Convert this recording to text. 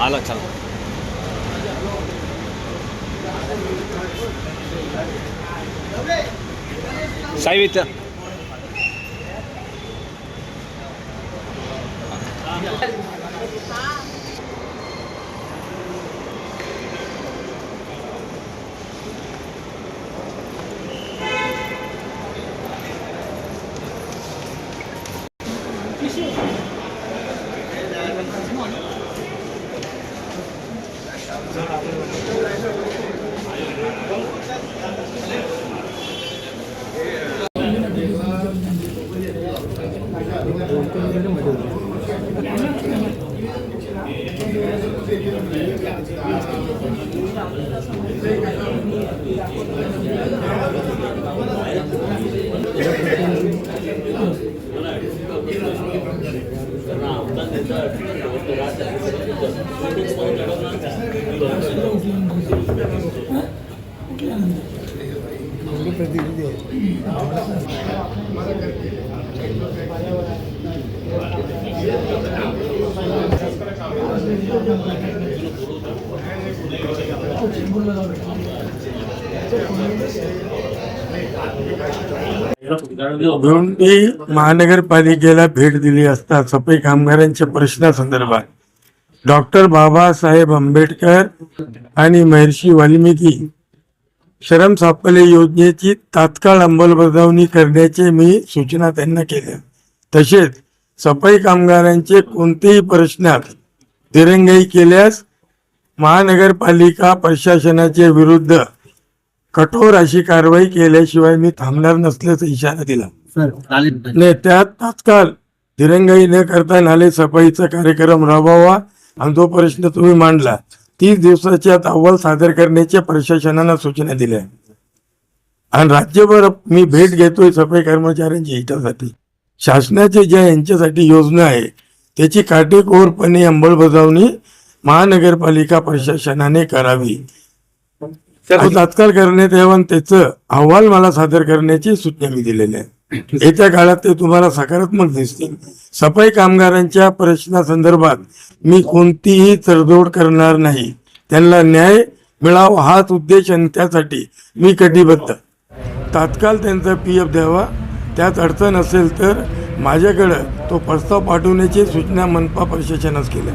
आलं चला साहित्य भिवंडी महानगरपालिकेला भेट दिली असता सफाई कामगारांच्या प्रश्नासंदर्भात डॉक्टर बाबासाहेब आंबेडकर आणि महर्षी वाल्मिकी श्रम साफल्य योजनेची तात्काळ अंमलबजावणी करण्याचे मी सूचना त्यांना केल्या। तसेच सफाई कामगारांचे कोणतेही प्रश्नात दिरंगाई केल्यास महानगरपालिका प्रशासनाच्या विरुद्ध कठोर अशी कारवाई केल्याशिवाय मी थांबणार नसल्याचा इशारा दिला। नाही, त्यात तात्काळ दिरंगाई न करता नाले सफाईचा कार्यक्रम राबवावा आणि जो प्रश्न तुम्ही मांडला 30 दिवसाच्या आत अहवाल सादर करण्याच्या प्रशासनाला सूचना दिल्या। आणि राज्यभर मी भेट घेतोय सफाई कर्मचाऱ्यांच्या हितासाठी। शासनाचे ज्या यांच्यासाठी योजना आहे त्याची काटेकोरपणे अंमलबजावणी महानगरपालिका प्रशासनाने करावी, तात्काळ करण्यात यावं। त्याचं अहवाल मला सादर करण्याची सूचना मी दिलेली आहे। येत्या काळात ते तुम्हाला सकारात्मक दिसतील। सफाई कामगारांच्या प्रश्नासंदर्भात मी कोणतीही तडजोड करणार नाही। त्यांना न्याय मिळावा हाच उद्देश आणि त्यासाठी मी कटिबद्ध। तात्काळ त्यांचा PF द्यावा, त्यात अडचण असेल तर माझ्याकडे तो प्रस्ताव पाठवण्याची सूचना मनपा प्रशासनास केल्या।